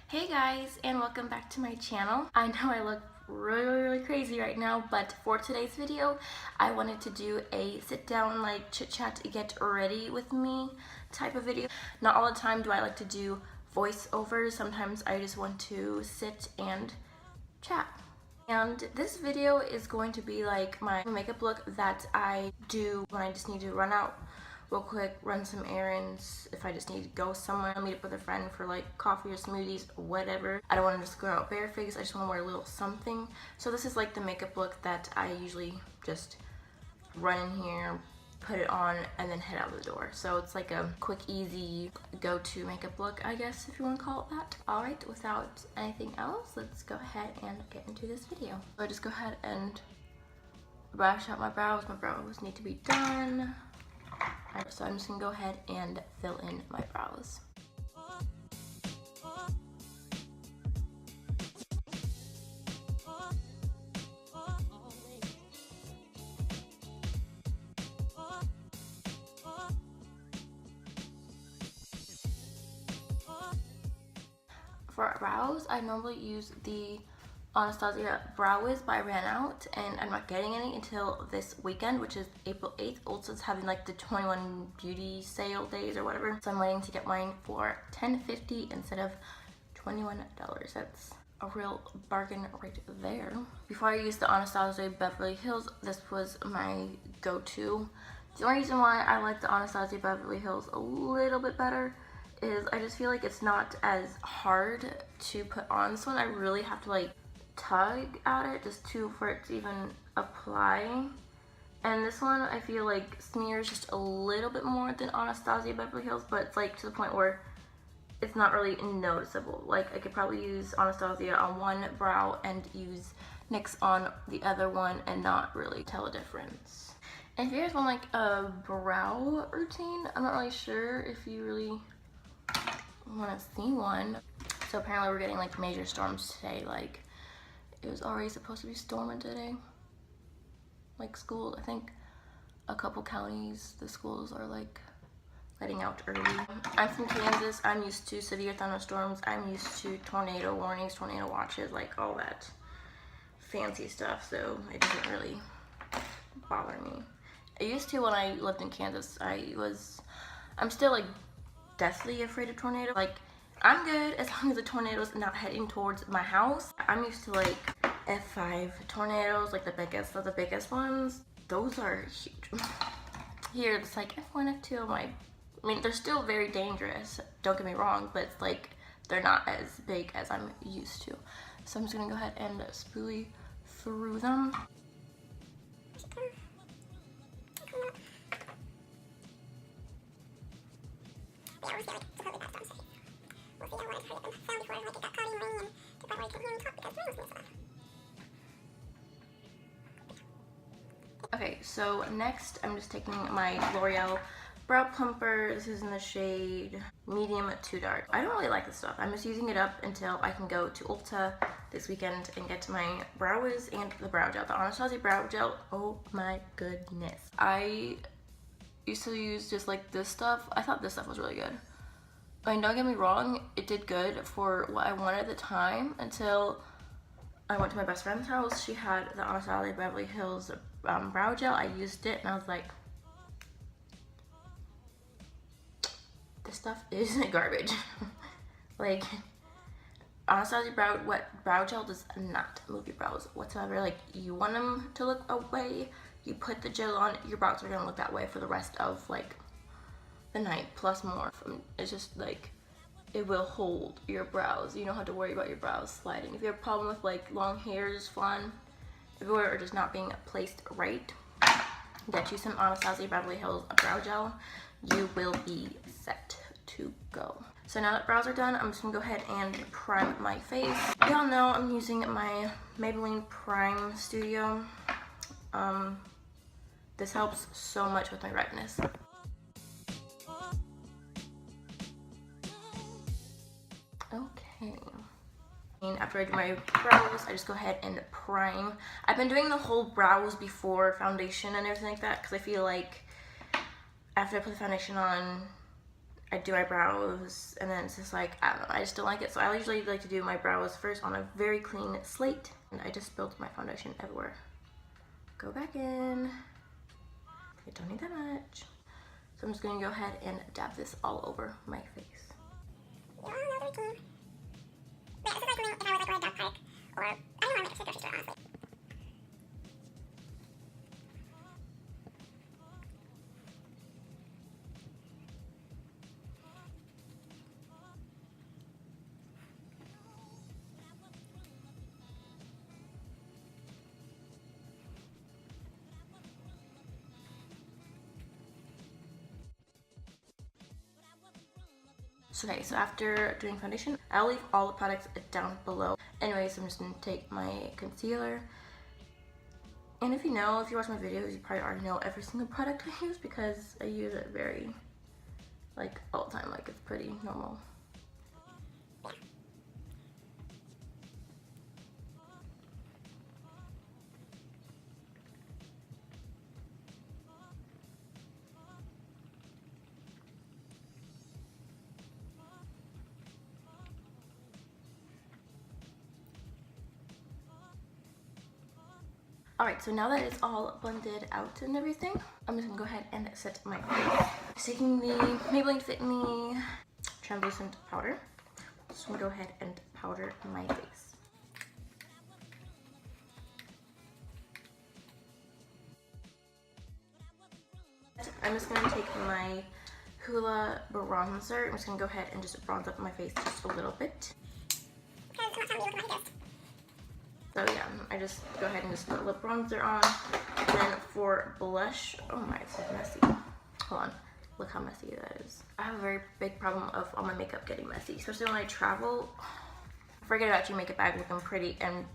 Hey guys, and welcome back to my channel. I know I look really crazy right now, but for today's video I wanted to do a sit down like chit chat get ready with me type of video. Not all the time do I like to do voiceovers. Sometimes I just want to sit and chat. And this video is going to be like my makeup look that I do when I just need to run out real quick, run some errands, if I just need to go somewhere, meet up with a friend for like coffee or smoothies, whatever. I don't want to just go out barefaced, I just want to wear a little something. So this is like the makeup look that I usually just run in here, put it on, and then head out the door. So it's like a quick, easy go-to makeup look, I guess, if you want to call it that. Alright, without anything else, let's go ahead and get into this video. So I just go ahead and brush out my brows. My brows need to be done. So I'm just gonna go ahead and fill in my brows. For brows, I normally use the Anastasia Brow Wiz, but I ran out and I'm not getting any until this weekend, which is April 8th. Ulta's having like the 21 beauty sale days or whatever, so I'm waiting to get mine for $10.50 instead of $21. That's a real bargain right there. Before I used the Anastasia Beverly Hills, this was my go-to. The only reason why I like the Anastasia Beverly Hills a little bit better is I just feel like it's not as hard to put on. This one I really have to like tug at it just for it to even apply, and this one I feel like smears just a little bit more than Anastasia Beverly Hills, but it's like to the point where it's not really noticeable. Like I could probably use Anastasia on one brow and use NYX on the other one and not really tell a difference. And if you guys want like a brow routine, I'm not really sure if you really want to see one. So apparently we're getting like major storms today. Like it was already supposed to be storming today. Like school, I think a couple counties, the schools are like letting out early. I'm from Kansas. I'm used to severe thunderstorms. I'm used to tornado warnings, tornado watches, like all that fancy stuff. So it doesn't really bother me. I used to when I lived in Kansas. I'm still like deathly afraid of tornadoes. Like I'm good as long as the tornado's not heading towards my house. I'm used to like F5 tornadoes, like the biggest ones. Those are huge. Here it's like F1, F2. I mean, they're still very dangerous, don't get me wrong, but it's like they're not as big as I'm used to. So I'm just gonna go ahead and spoolie through them. Okay, so next I'm just taking my Loreal brow plumper. This is in the shade medium to dark. I don't really like this stuff. I'm just using it up until I can go to Ulta this weekend and get my brow wiz and the brow gel. The Anastasia brow gel, oh my goodness. I used to use just like this stuff. I thought this stuff was really good. I mean, don't get me wrong, it did good for what I wanted at the time until I went to my best friend's house. She had the Anastasia Beverly Hills brow gel. I used it and I was like, this stuff is garbage. Like, Anastasia brow gel does not move your brows whatsoever. Like, you want them to look away, you put the gel on, your brows are gonna look that way for the rest of like the night plus more. It's just like, it will hold your brows. You don't have to worry about your brows sliding. If you have a problem with like long hairs flying everywhere or just not being placed right, get you some Anastasia Beverly Hills brow gel. You will be set to go. So now that brows are done, I'm just gonna go ahead and prime my face. Y'all know I'm using my Maybelline Prime Studio. This helps so much with my redness. Okay. And after I do my brows, I just go ahead and prime. I've been doing the whole brows before foundation and everything like that because I feel like after I put the foundation on, I do my brows, and then it's just like, I don't know, I just don't like it. So I usually like to do my brows first on a very clean slate. And I just spilled my foundation everywhere. Go back in. I don't need that much. So I'm just gonna go ahead and dab this all over my face. Yeah, no, very clean. But this is like if I was like wear a dark park, or I don't want to mix it grocery store, honestly. So okay, so after doing foundation, I'll leave all the products down below. Anyways, I'm just gonna take my concealer. And if you watch my videos, you probably already know every single product I use because I use it very, like, all the time. Like, it's pretty normal. Alright, so now that it's all blended out and everything, I'm just gonna go ahead and set my face. Taking the Maybelline FIt Me translucent powder, just gonna go ahead and powder my face. I'm just gonna take my Hoola bronzer. I'm just gonna go ahead and just bronze up my face just a little bit. So yeah, I just go ahead and just put lip bronzer on. And then for blush, oh my, it's so messy. Hold on, look how messy that is. I have a very big problem of all my makeup getting messy, especially when I travel. Forget about your makeup bag looking pretty and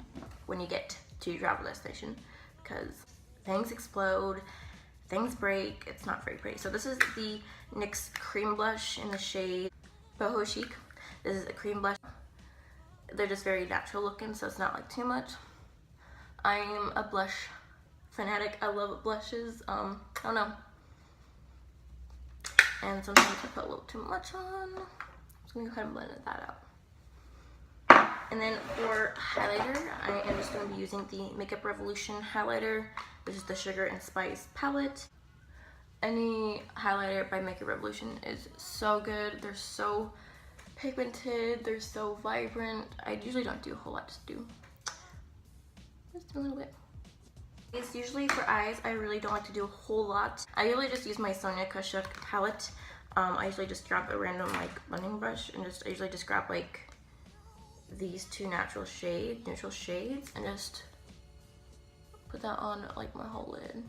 when you get to your travel destination, because things explode, things break, it's not very pretty. So this is the NYX cream blush in the shade Boho Chic. This is a cream blush. They're just very natural looking, so it's not like too much. I'm a blush fanatic. I love blushes. I don't know. And sometimes I put a little too much on. So I'm gonna go ahead and blend that out. And then for highlighter, I am just gonna be using the Makeup Revolution highlighter, which is the Sugar and Spice palette. Any highlighter by Makeup Revolution is so good. They're so pigmented, they're so vibrant. I usually don't do a whole lot, just do a little bit. It's usually for eyes, I really don't like to do a whole lot. I usually just use my Sonia Kashuk palette. I usually just grab a random like blending brush and I usually just grab like these two neutral shades and just put that on like my whole lid.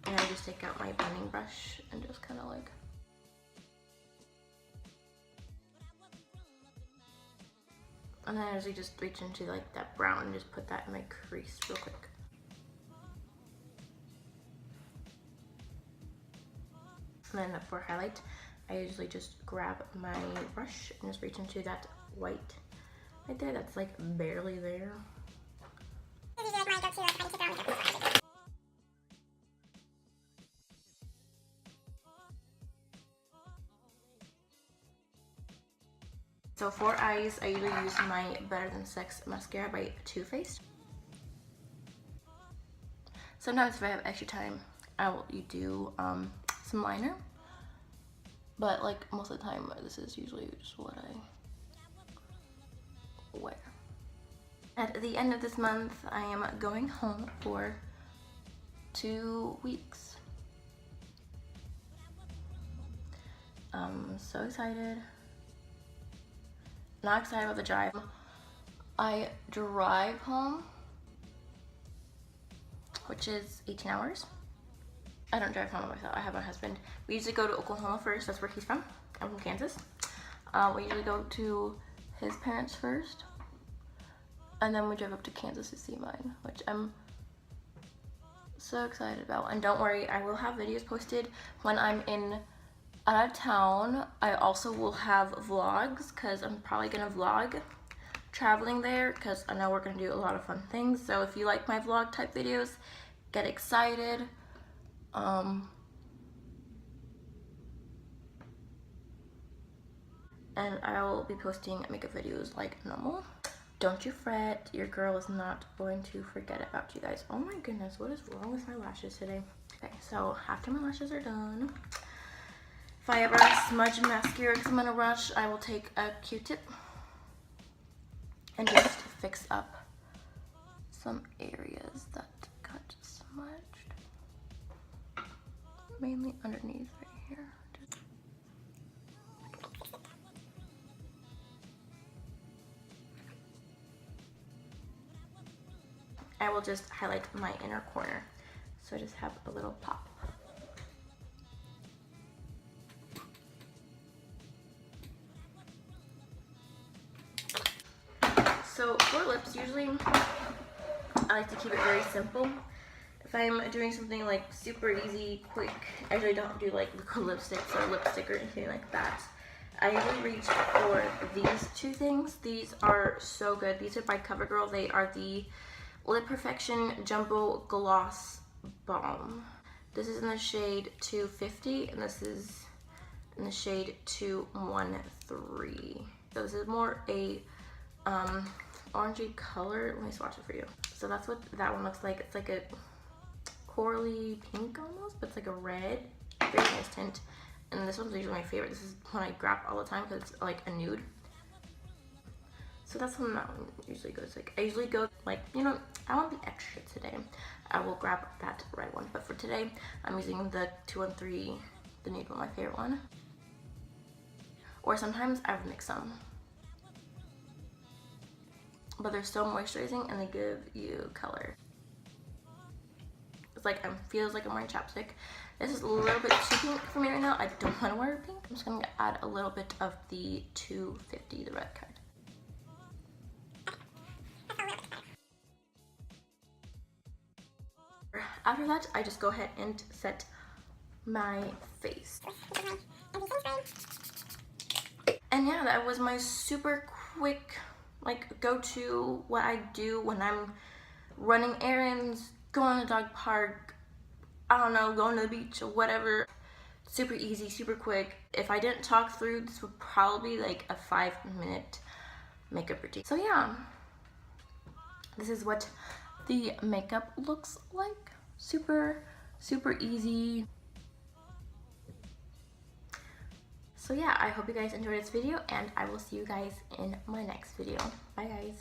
And I just take out my blending brush and just kind of like and then I usually just reach into like that brown and just put that in my crease real quick. And then for highlight, I usually just grab my brush and just reach into that white right there that's like barely there. So for eyes, I usually use my Better Than Sex Mascara by Too Faced. Sometimes if I have extra time, I will do some liner. But like most of the time, this is usually just what I wear. At the end of this month, I am going home for 2 weeks. I'm so excited. Not excited about the drive. I drive home, which is 18 hours. I don't drive home by myself. I have my husband. We usually go to Oklahoma first. That's where he's from. I'm from Kansas. We usually go to his parents first, and then we drive up to Kansas to see mine, which I'm so excited about. And don't worry, I will have videos posted when I'm out of town. I also will have vlogs because I'm probably gonna vlog traveling there because I know we're gonna do a lot of fun things. So if you like my vlog type videos, get excited. and I'll be posting makeup videos like normal. Don't you fret, your girl is not going to forget about you guys. Oh my goodness, what is wrong with my lashes today? Okay, so after my lashes are done, if I ever smudge mascara because I'm in a rush, I will take a Q-tip and just fix up some areas that got smudged. Mainly underneath right here. I will just highlight my inner corner. So I just have a little pop. So for lips, usually I like to keep it very simple. If I'm doing something like super easy, quick, I usually don't do like liquid lipsticks or lipstick or anything like that. I usually reach for these two things. These are so good. These are by Covergirl. They are the Lip Perfection Jumbo Gloss Balm. This is in the shade 250 and this is in the shade 213. So this is more a orangey color. Let me swatch it for you. So that's what that one looks like. It's like a corally pink almost, but it's like a red. Very nice tint. And this one's usually my favorite. This is one I grab all the time because it's like a nude. So that's when that one usually goes. Like I usually go like, you know, I want to be extra today. I will grab that red one. But for today, I'm using the 213, the nude one, my favorite one. Or sometimes I would mix them. But they're so moisturizing and they give you color. It's like, feels like I'm wearing chapstick. This is a little bit too pink for me right now. I don't want to wear pink. I'm just going to add a little bit of the 250, the red card. After that, I just go ahead and set my face. And yeah, that was my super quick, like, go-to what I do when I'm running errands, going to the dog park, I don't know, going to the beach or whatever. Super easy, super quick. If I didn't talk through, this would probably be like a 5-minute makeup routine. So yeah, this is what the makeup looks like. Super, super easy. So yeah, I hope you guys enjoyed this video and I will see you guys in my next video. Bye guys.